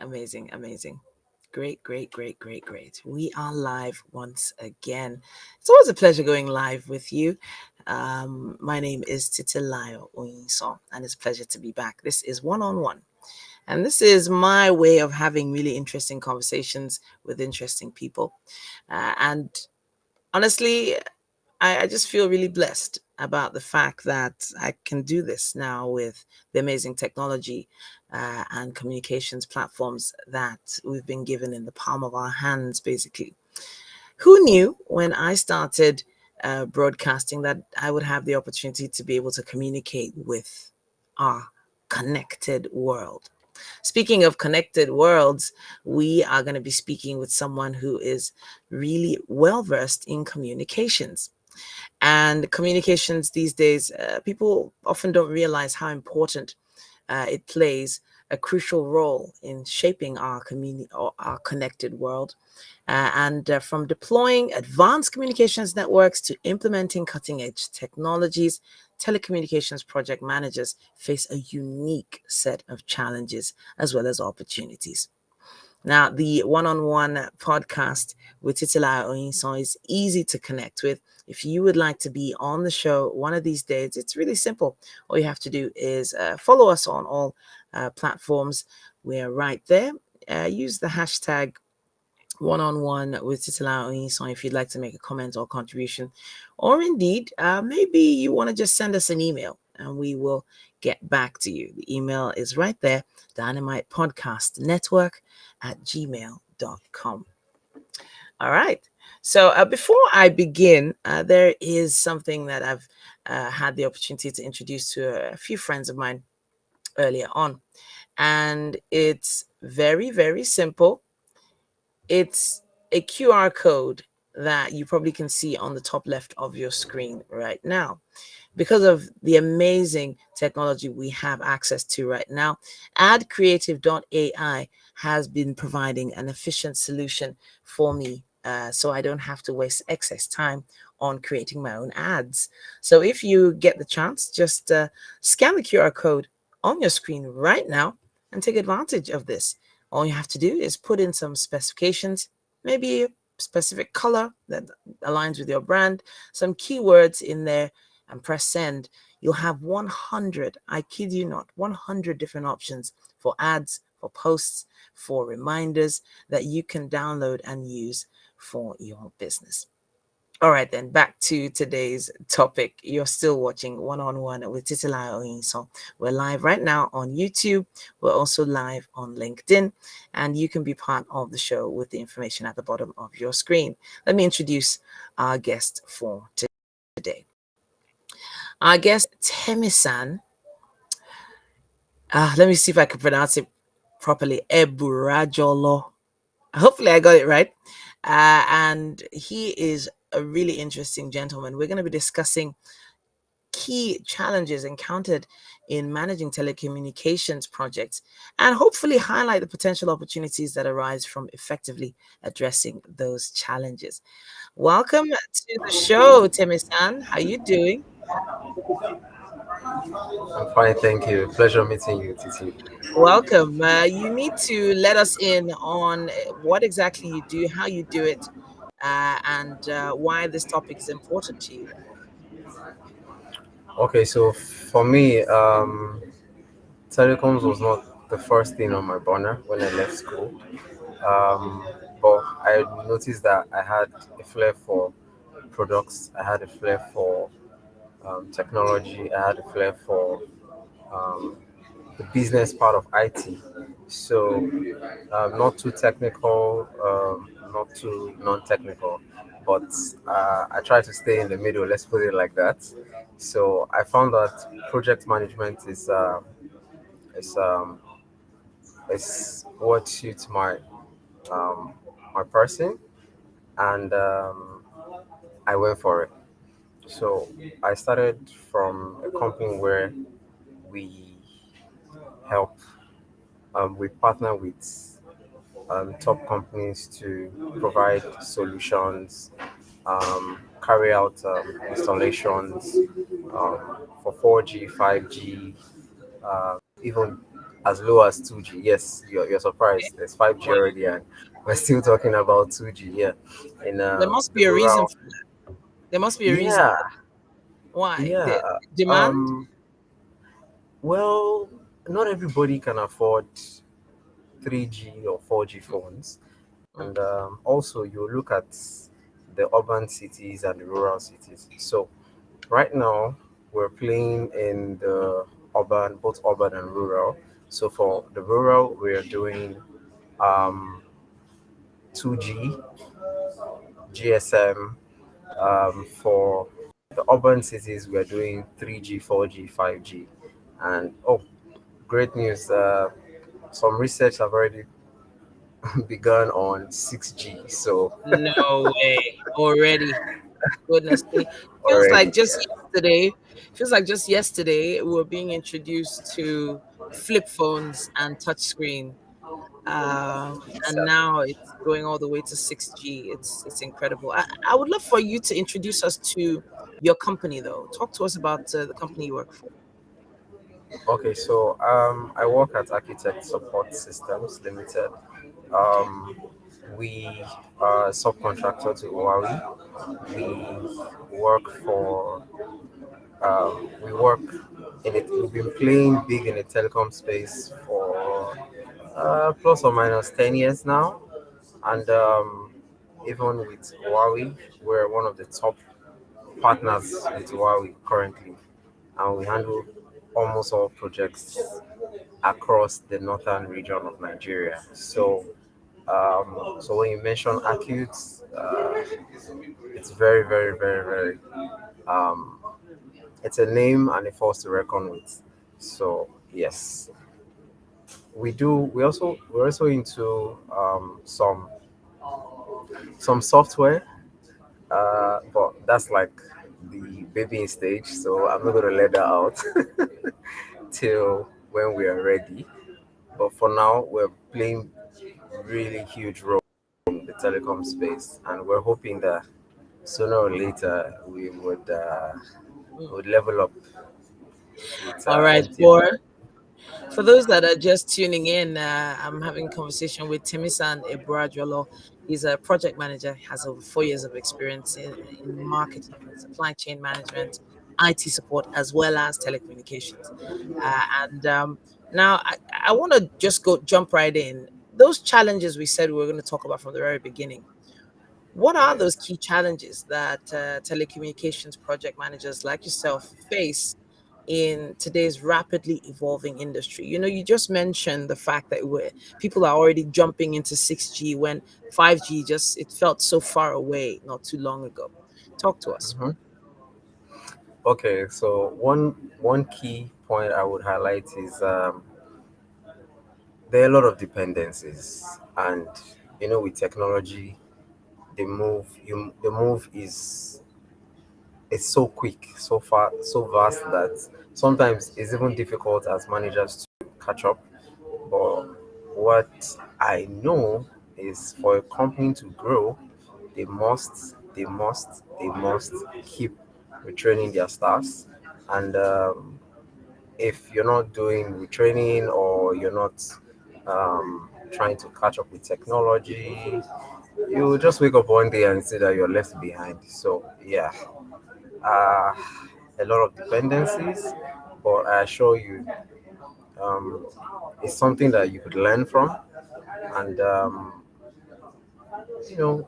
Amazing, amazing. Great, great, great, great, great. We are live once again. It's always a pleasure going live with you. My name is Titilayo Oyinso, and it's a pleasure to be back. This is One on One, and this is my way of having really interesting conversations with interesting people. And honestly, I just feel really blessed about the fact that I can do this now with the amazing technology and communications platforms that we've been given in the palm of our hands, basically. Who knew when I started broadcasting that I would have the opportunity to be able to communicate with our connected world? Speaking of connected worlds, we are going to be speaking with someone who is really well versed in communications. And communications these days, people often don't realize how important it plays a crucial role in shaping our community or our connected world. And from deploying advanced communications networks to implementing cutting edge technologies, telecommunications project managers face a unique set of challenges as well as opportunities. Now, the one on one podcast with Titila Oyinson is easy to connect with. If you would like to be on the show one of these days, it's really simple. All you have to do is follow us on all platforms. We're right there. Use the hashtag one on one with Titila Oyinson if you'd like to make a comment or contribution. Or indeed, maybe you want to just send us an email and we will get back to you. The email is right there, Dynamite Podcast Network at gmail.com. All right. So before I begin, there is something that I've had the opportunity to introduce to a few friends of mine earlier on. And it's very, very simple. It's a QR code that you probably can see on the top left of your screen right now. Because of the amazing technology we have access to right now, AdCreative.ai has been providing an efficient solution for me. So I don't have to waste excess time on creating my own ads. So if you get the chance, just scan the QR code on your screen right now and take advantage of this. All you have to do is put in some specifications, maybe a specific color that aligns with your brand, some keywords in there, and press send. You'll have 100, I kid you not, 100 different options for ads, for posts, for reminders that you can download and use for your business. All right, then back to today's topic. You're still watching One on One with Titilayo Oyinso. We're live right now on YouTube. We're also live on LinkedIn, and you can be part of the show with the information at the bottom of your screen. Let me introduce our guest for today. Our guest, Temisan, let me see if I can pronounce it properly, Eburajolor. Hopefully I got it right. And he is a really interesting gentleman. We're going to be discussing key challenges encountered in managing telecommunications projects and hopefully highlight the potential opportunities that arise from effectively addressing those challenges. Welcome to the show, Temisan. How you doing? I'm fine, thank you. Pleasure meeting you, Titi. Welcome. You need to let us in on what exactly you do, how you do it, and why this topic is important to you. Okay, so for me, telecoms was not the first thing on my burner when I left school. Um, but I noticed that I had a flair for products. I had a flair for technology. I had a flair for um, the business part of IT. So, not too technical, not too non-technical, but I try to stay in the middle. Let's put it like that. So I found that project management is um, is what suits um, my person, and I went for it. So I started from a company where we help we partner with top companies to provide solutions, carry out installations for 4G, 5G, even as low as 2G. Yes, you're Okay. surprised. There's 5G Wow. already, and we're still talking about 2G. Yeah, in There must the be a reason rural. for that. There must be a reason Yeah, for that. Why? yeah. The demand? Um, well, not everybody can afford 3G or 4G phones, Mm, and also you look at the urban cities and the rural cities. So right now we're playing in the urban, both urban and rural. So mm, for the rural, we're doing um, 2G, GSM. For the urban cities, we're doing 3G, 4G, 5G. And oh, great news! Some research have already begun on 6G. So no way. Already. Goodness me. Feels like already, just yeah. yesterday, feels like just yesterday we were being introduced to flip phones and touchscreen. And Exactly. now it's going all the way to 6G. It's incredible. I would love for you to introduce us to your company though. Talk to us about the company you work for. Okay, so I work at Architect Support Systems Limited. Okay. Um, we are a subcontractor to Huawei. We work for we work in it. We've been playing big in the telecom space for plus or minus 10 years now, and even with Huawei, we're one of the top partners with Huawei currently, and we handle almost all projects across the northern region of Nigeria. So when you mention acute, it's very, very, very, very. Um, it's a name and a force to reckon with. So yes, we do. We're also into some software, but that's like the baby stage. So I'm not gonna let that out till when we are ready. But for now, we're playing really huge role in the telecom space, and we're hoping that sooner or later Mm. would level up with All right, MTN. for those that are just tuning in, I'm having a conversation with Temisan Eburajolor. He's a project manager, has over 4 years of experience in marketing, supply chain management, IT support, as well as telecommunications. And Now I want to just go jump right in. Those challenges we said we were going to talk about from the very beginning. What are those key challenges that telecommunications project managers like yourself face in today's rapidly evolving industry? You know, you just mentioned the fact that people are already jumping into 6G when 5G just it felt so far away not too long ago. Talk to us. Mhm. Okay, so one key point I would highlight is there are a lot of dependencies, and with technology, the move is it's so quick, so far, so vast that sometimes it's even difficult as managers to catch up. But what I know is for a company to grow, they must keep retraining their staffs. And if you're not doing retraining or you're not trying to catch up with technology, you just wake up one day and see that you're left behind. So yeah, uh, a lot of dependencies, but I assure you, um, it's something that you could learn from, and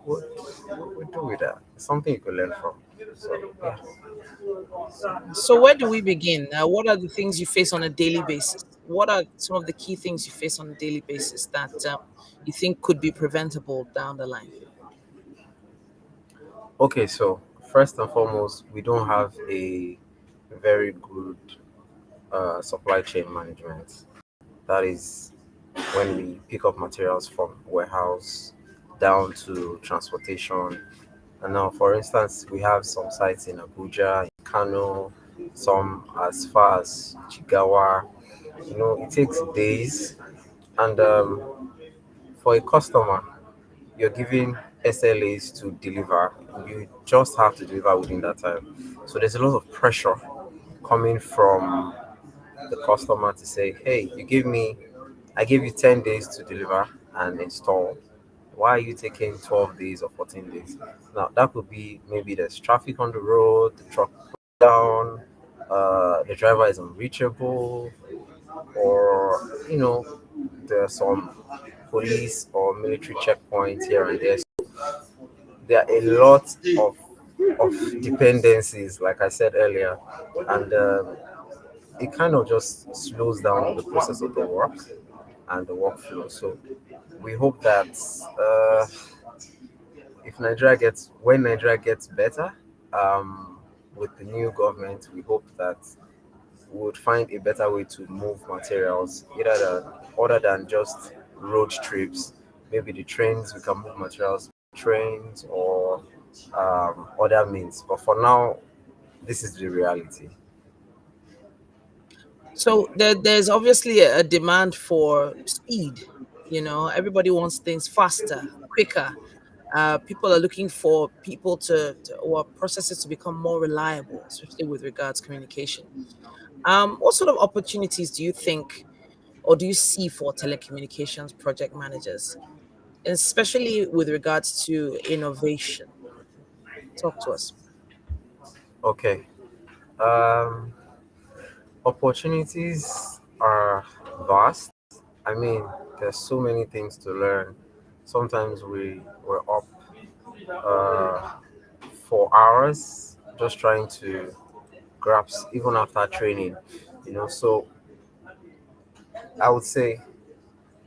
what we do with that? It's something you could learn from. So yeah. So where do we begin? What are the things you face on a daily basis? What are some of the key things you face on a daily basis that you think could be preventable down the line? Okay, so first and foremost, we don't have a very good supply chain management. That is when we pick up materials from warehouse down to transportation. And now, for instance, we have some sites in Abuja, in Kano, some as far as Jigawa. It takes days, and for a customer, you're giving SLAs to deliver. You just have to deliver within that time. So there's a lot of pressure coming from the customer to say, hey, I gave you 10 days to deliver and install. Why are you taking 12 days or 14 days? Now, that could be maybe there's traffic on the road, the truck broke down, the driver is unreachable, or, there are some police or military checkpoints here and there. So there are a lot of dependencies, like I said earlier, and it kind of just slows down the process of the work and the workflow. So we hope that uh, when Nigeria gets better, um, with the new government, we hope that we would find a better way to move materials, other than just road trips. Maybe the trains, we can move materials, trains or other means. But for now, this is the reality. So there's obviously a demand for speed. You know, everybody wants things faster, quicker. People are looking for people to or processes to become more reliable, especially with regards communication. What sort of opportunities do you think or do you see for telecommunications project managers, especially with regards to innovation? Talk to us. Okay. Um, Opportunities are vast. I mean, there's so many things to learn. Sometimes we're up uh, for hours just trying to grasp even after training. So I would say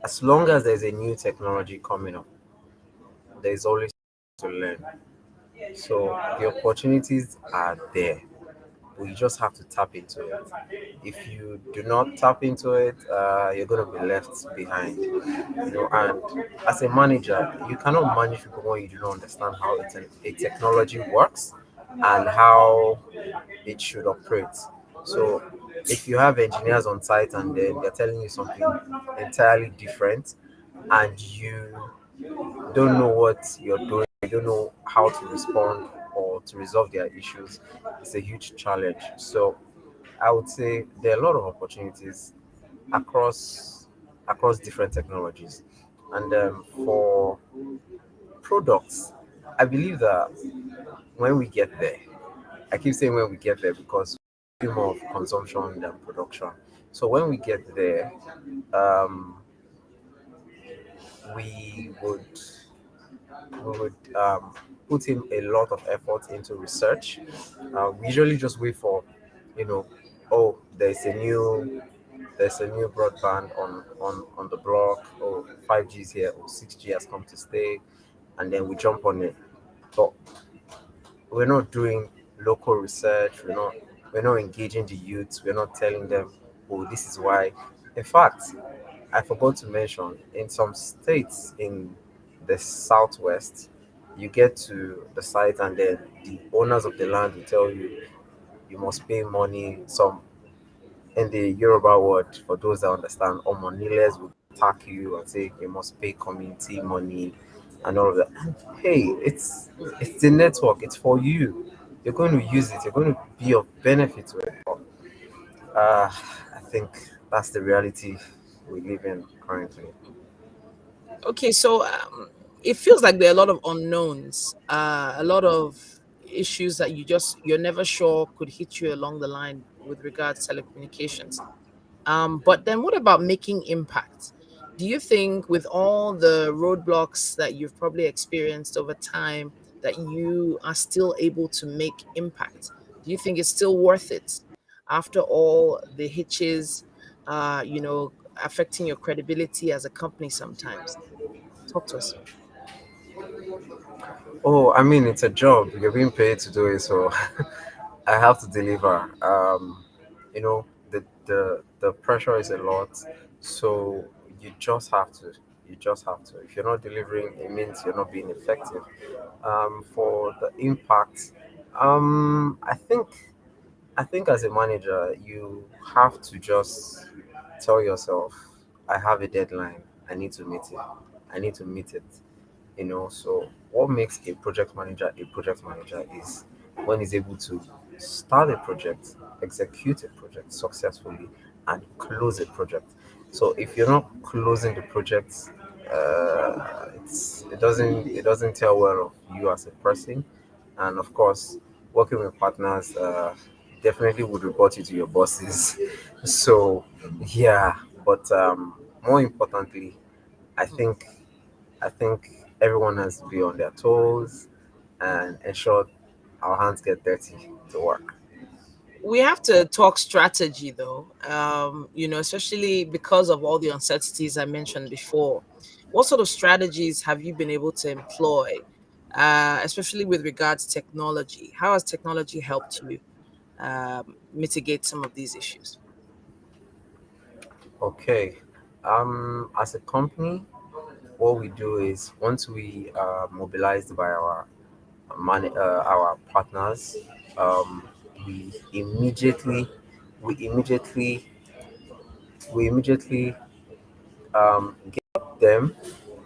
as long as there's a new technology coming up, there's always to learn. So the opportunities are there. We just have to tap into it. If you do not tap into it, you're going to be left behind. And as a manager, you cannot manage people when you do not understand how a technology works and how it should operate. So if you have engineers on site and then they're telling you something entirely different and you don't know what you're doing, you don't know how to respond or to resolve their issues, it's a huge challenge. So I would say there are a lot of opportunities across different technologies. And for products, I believe that when we get there, I keep saying when we get there because we do more of consumption than production. So when we get there, um, we would we would put in a lot of effort into research. We usually just wait for, you know, oh, there's a new broadband on the block, or 5G is here, or 6G has come to stay, and then we jump on it. But we're not doing local research. We're not engaging the youth. We're not telling them, oh, this is why. In fact, I forgot to mention, in some states in the southwest, you get to the site and then the owners of the land will tell you you must pay money. Some in the Yoruba word, for those that understand, Omoniles will attack you and say you must pay community money and all of that. And hey, it's the network. It's for you. You're going to use it. You're going to be of benefit to it. But, I think that's the reality we live in currently. Okay, so it feels like there are a lot of unknowns, a lot of issues that you're never sure could hit you along the line with regards to telecommunications. But then what about making impact? Do you think with all the roadblocks that you've probably experienced over time that you are still able to make impact? Do you think it's still worth it after all the hitches, affecting your credibility as a company sometimes? Talk to us. Oh, I mean, it's a job. You're being paid to do it, so I have to deliver. The pressure is a lot, so you just have to. You just have to. If you're not delivering, it means you're not being effective. For the impact, I think as a manager, you have to just tell yourself, I have a deadline. I need to meet it. I need to meet it. So what makes a project manager is when he's able to start a project, execute a project successfully, and close a project. So if you're not closing the project, it doesn't tell well of you as a person, and of course, working with partners definitely would report you to your bosses. So yeah, but more importantly, I think I think everyone has to be on their toes and ensure our hands get dirty to work. We have to talk strategy though, especially because of all the uncertainties I mentioned before. What sort of strategies have you been able to employ, especially with regards to technology? How has technology helped you mitigate some of these issues? Okay. As a company, what we do is once we are mobilized by our partners, um, we immediately we immediately we immediately get them,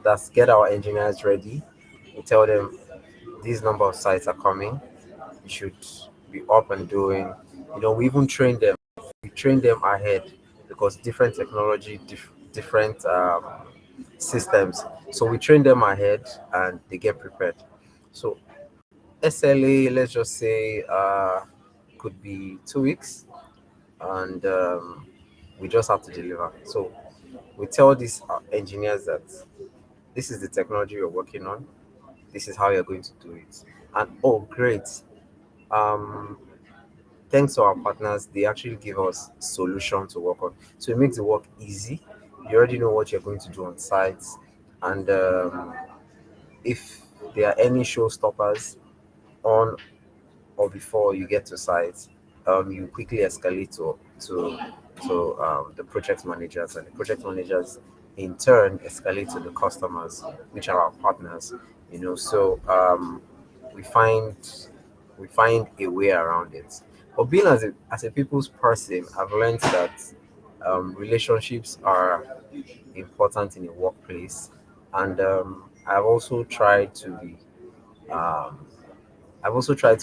that's get our engineers ready. We tell them these number of sites are coming. You should be up and doing. We even train them. We train them ahead because different technology, different systems. So we train them ahead and they get prepared. So SLA, let's just say, could be 2 weeks, and we just have to deliver. So we tell these engineers that this is the technology you're working on. This is how you're going to do it. And oh, great! Um, Thanks to our partners, they actually give us solution to work on. So it makes the work easy. You already know what you're going to do on sites, and if there are any showstoppers on or before you get to site, you quickly escalate to the project managers, and the project managers in turn escalate to the customers, which are our partners. So we find we find a way around it. But being as a people's person, I've learned that relationships are important in a workplace, and um, I've also tried to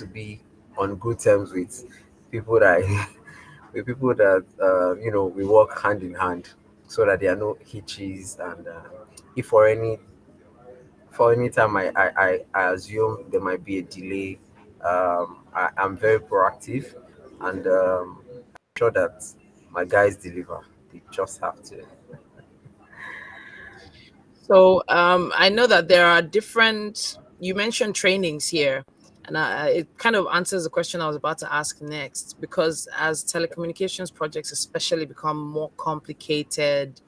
be on good terms with people that with people that we work hand in hand, so that there are no hitches, and if for any time I assume there might be a delay, I'm very proactive, and sure that my guys deliver. They just have to. So I know that there are different. You mentioned trainings here, and it kind of answers the question I was about to ask next. Because as telecommunications projects, especially, become more complicated,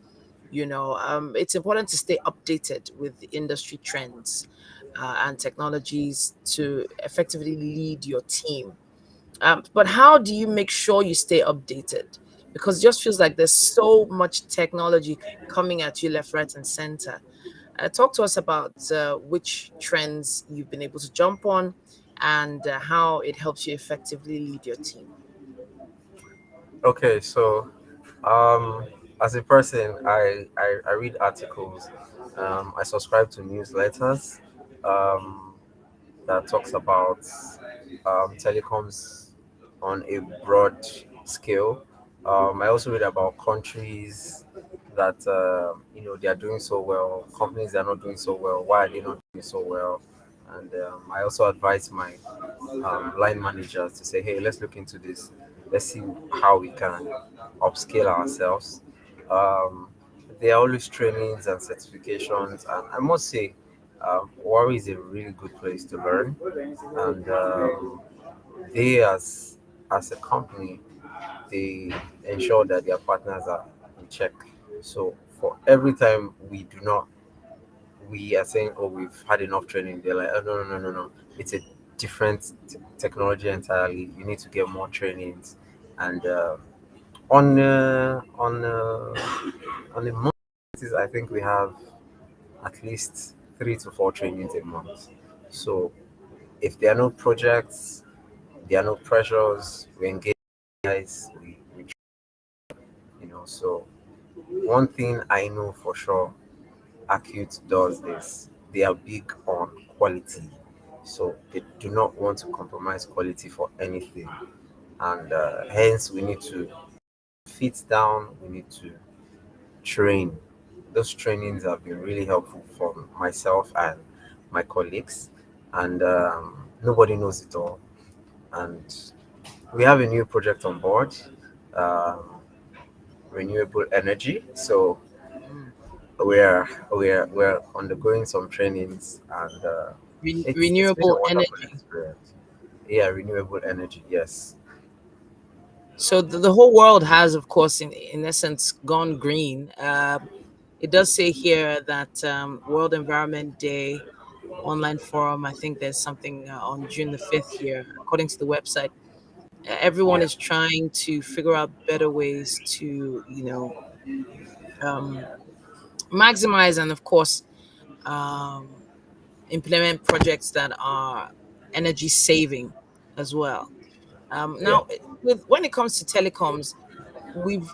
it's important to stay updated with the industry trends and technologies to effectively lead your team. But how do you make sure you stay updated? Because it just feels like there's so much technology coming at you left, right, and center. Talk to us about which trends you've been able to jump on and how it helps you effectively lead your team. Okay, so um, as a person, I read articles. I subscribe to newsletters um, that talks about telecoms on a broad scale. I also read about countries that they are doing so well, companies that are not doing so well. Why are they not doing so well? And I also advise my line managers to say, hey, let's look into this. Let's see how we can upscale ourselves. Um, there are always trainings and certifications, and I must say, Wari is a really good place to learn. And they, as a company, they ensure that their partners are in check. So for every time we are saying, oh, we've had enough training, they're like, oh, no, no, no, no, no. It's a different technology entirely. You need to get more trainings. And on a month basis, I think we have at least 3 to 4 trainings a month. So if there are no projects, there are no pressures, we engage guys, so one thing I know for sure Acute does is they are big on quality. So they do not want to compromise quality for anything. And hence we need to feet down, we need to train. Those trainings have been really helpful for myself and my colleagues, and nobody knows it all. And we have a new project on board, um, renewable energy. So Mm. we're undergoing some trainings, and it's been a Renewable wonderful energy. experience. Yeah, renewable energy. Yes. So the whole world has, of course, in essence, gone green. It does say here that World Environment Day online forum. I think there's something on June the 5th here, according to the website. Everyone Yeah. is trying to figure out better ways to, um, maximize and, of course, um, implement projects that are energy saving as well. Yeah. Now, with when it comes to telecoms, we've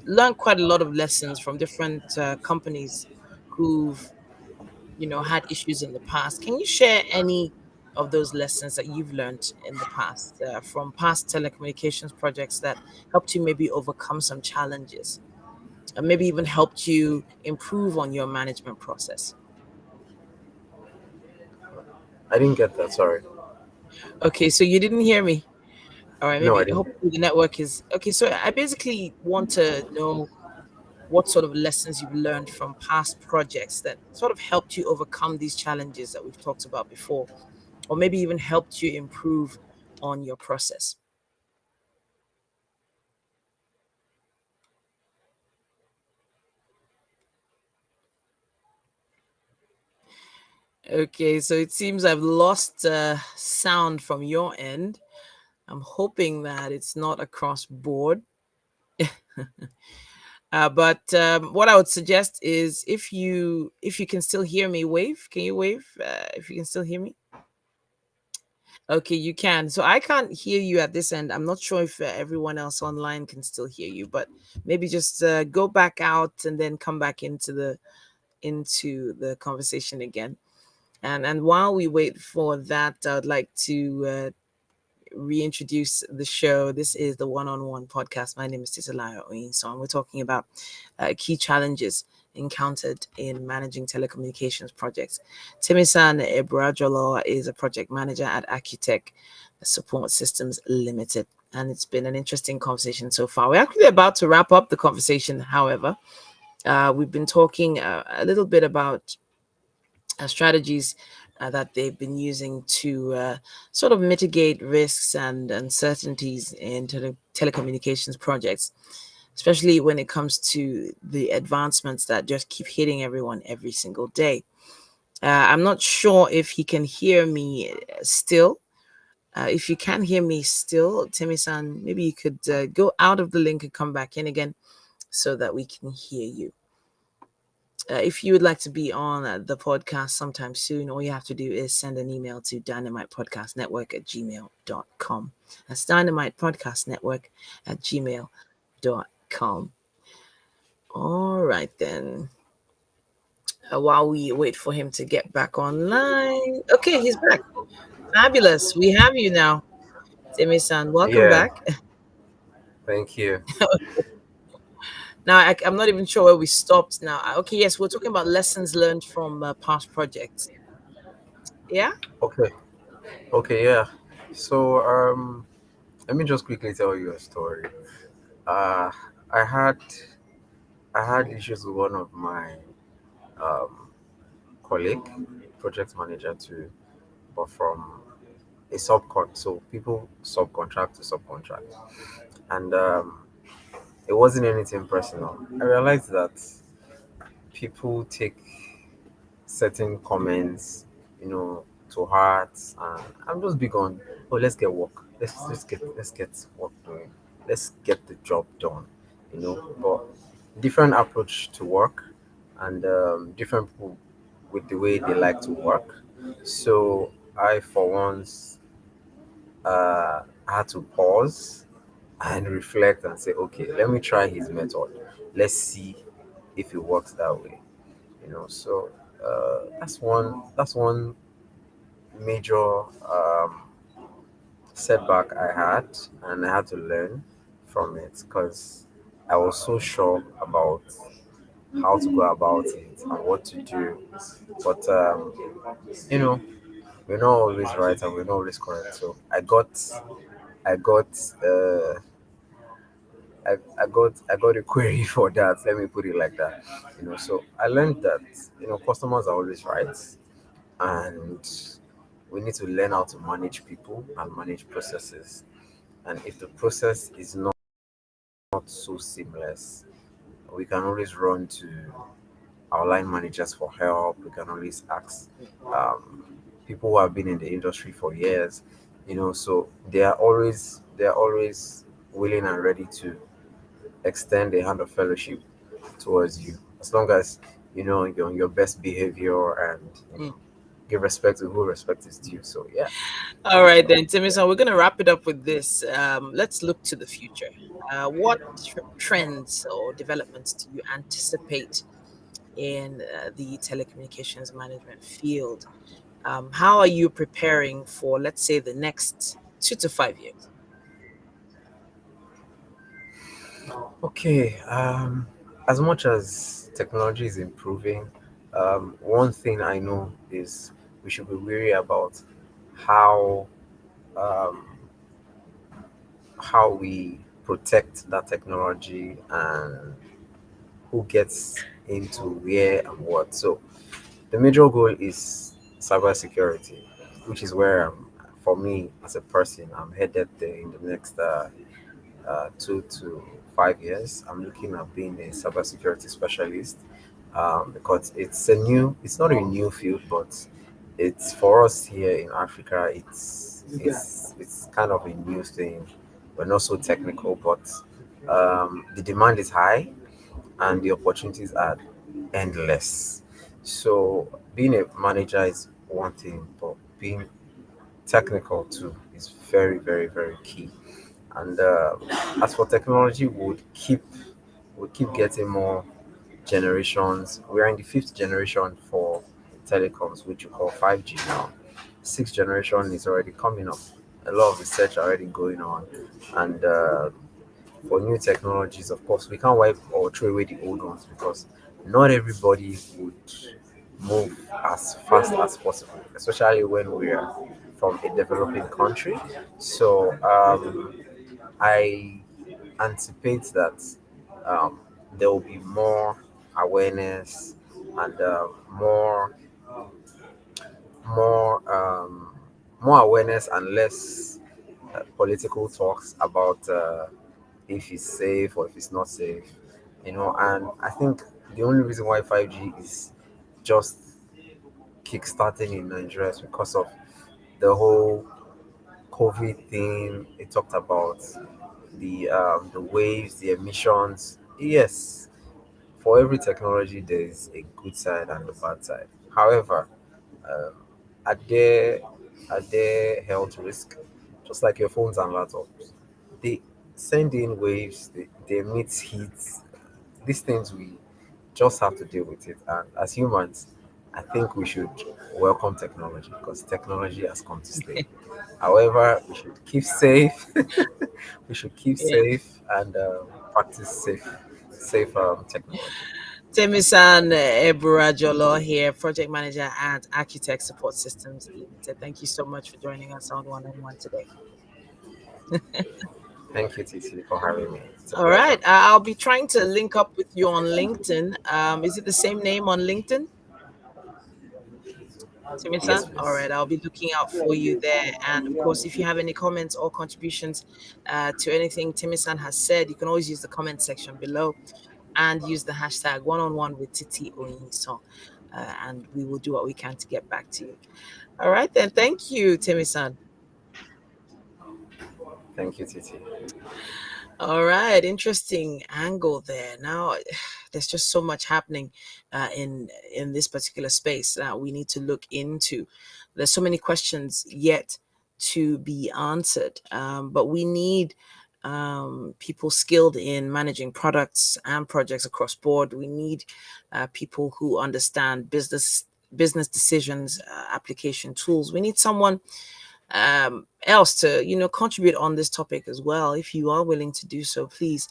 learned quite a lot of lessons from different companies who've had issues in the past. Can you share any of those lessons that you've learned in the past from past telecommunications projects that helped you maybe overcome some challenges and maybe even helped you improve on your management process? I didn't get that. Sorry. Okay, so you didn't hear me. All right, No, I maybe didn't. hopefully the network is okay. So I basically want to know what sort of lessons you've learned from past projects that sort of helped you overcome these challenges that we've talked about before, or maybe even helped you improve on your process. Okay, so it seems I've lost sound from your end. I'm hoping that it's not across board. But what I would suggest is if you can still hear me, wave. Can you wave if you can still hear me? Okay, you can. So I can't hear you at this end. I'm not sure if everyone else online can still hear you, but maybe just go back out and then come back into the conversation again. And while we wait for that, I'd like to reintroduce the show. This is the One on One podcast. My name is Tisalaya Oyinso, and we're talking about key challenges encountered in managing telecommunications projects. Temisan Eburajolor is a project manager at Acutech Support Systems Limited. And it's been an interesting conversation so far. We're actually about to wrap up the conversation, however. We've been talking a little bit about strategies that they've been using to sort of mitigate risks and uncertainties in telecommunications projects, especially when it comes to the advancements that just keep hitting everyone every single day. I'm not sure if he can hear me still. If you can hear me still, Timmy-san, maybe you could go out of the link and come back in again so that we can hear you. If you would like to be on the podcast sometime soon, all you have to do is send an email to dynamitepodcastnetwork@gmail.com. That's dynamitepodcastnetwork@gmail.com. All right, then. While we wait for him to get back online. Okay, he's back. Fabulous. We have you now, Timmy-san. Welcome Yeah. back. Thank you. Now, I'm not even sure where we stopped now. Okay, yes, we're talking about lessons learned from past projects. Yeah? Okay. Okay. Yeah. So let me just quickly tell you a story. Uh, I had I had issues with one of my um colleague, project manager too, but from a subcon. So people subcontract to subcontract, and it wasn't anything personal. I realized that people take certain comments, to heart, and I'm just big on, oh, let's get work. Let's get work doing. Let's get the job done. But different approach to work, and different people with the way they like to work. So I, for once, had to pause and reflect and say, okay, let me try his method. Let's see if it works that way. So that's one major setback I had, and I had to learn from it, because I was so sure about how to go about it and what to do. But you know, we're not always right and we're not always correct. So I got uh, I got a query for that. Let me put it like that. So I learned that customers are always right, and we need to learn how to manage people and manage processes. And if the process is not so seamless, we can always run to our line managers for help. We can always ask um, people who have been in the industry for years. So they are always willing and ready to extend a hand of fellowship towards you, as long as you're on your best behavior and give respect to who respect is due. So yeah, All right, then, Timison, we're going to wrap it up with this. Let's look to the future. What trends or developments do you anticipate in the telecommunications management field? How are you preparing for, let's say, the next 2 to 5 years? okay. As much as technology is improving, one thing I know is we should be wary about how um, how we protect that technology and who gets into where and what. So the major goal is cybersecurity, which is where for me as a person, I'm headed there in the next 2 to 5 years. I'm looking at being a cybersecurity specialist because it's not a new field, but it's for us here in Africa. It's kind of a new thing. We're not so technical, but the demand is high and the opportunities are endless. So being a manager is one thing, but being technical too is very, very, very key. And as for technology, we would keep getting more generations. We are in the fifth generation for telecoms, which you call 5G now. Sixth generation is already coming up. A lot of research already going on, and for new technologies, of course, we can't wipe or throw away the old ones because not everybody would move as fast as possible, especially when we're from a developing country. So I anticipate that um, there will be more awareness and more more awareness and less political talks about if it's safe or if it's not safe. And I think the only reason why 5G is just kickstarting in Nigeria is because of the whole COVID thing. It talked about the waves, the emissions. Yes, for every technology, there is a good side and a bad side. However, um, are there are there health risk? Just like your phones and laptops, they send in waves, they emit heat. These things we just have to deal with it. And as humans, I think we should welcome technology because technology has come to stay. However, we should keep safe. We should keep Yeah. safe and practice safe technology. Temisan Eburajolor here, project manager at Architect Support Systems Limited. Thank you so much for joining us on One on One today. Thank you, TC, for having me. It's a All pleasure. right. I'll be trying to link up with you on LinkedIn. Is it the same name on LinkedIn? Yes, Timisan. All please. right, I'll be looking out for you there. And of course, if you have any comments or contributions to anything Timisan has said, you can always use the comment section below and use the hashtag one on one with Titi Oyinso. And we will do what we can to get back to you. All right, then. Thank you, Timisan. Thank you, TT. All right, interesting angle there. Now, there's just so much happening in this particular space that we need to look into. There's so many questions yet to be answered, but we need people skilled in managing products and projects across board. We need people who understand business decisions, application tools. We need someone else to contribute on this topic as well, if you are willing to do so, please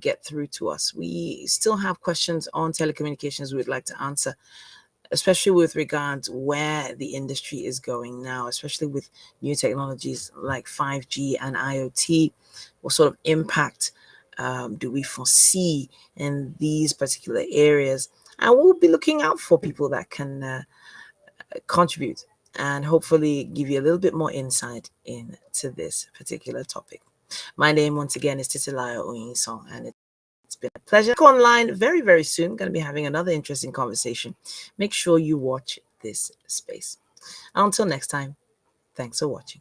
get through to us. We still have questions on telecommunications we'd like to answer, especially with regards where the industry is going now, especially with new technologies like 5G and IoT. What sort of impact do we foresee in these particular areas? And we'll be looking out for people that can contribute and hopefully give you a little bit more insight into this particular topic. My name, once again, is Titilayo Oyinsong, and it's been a pleasure. Back online very, very soon. Going to be having another interesting conversation. Make sure you watch this space. Until next time, thanks for watching.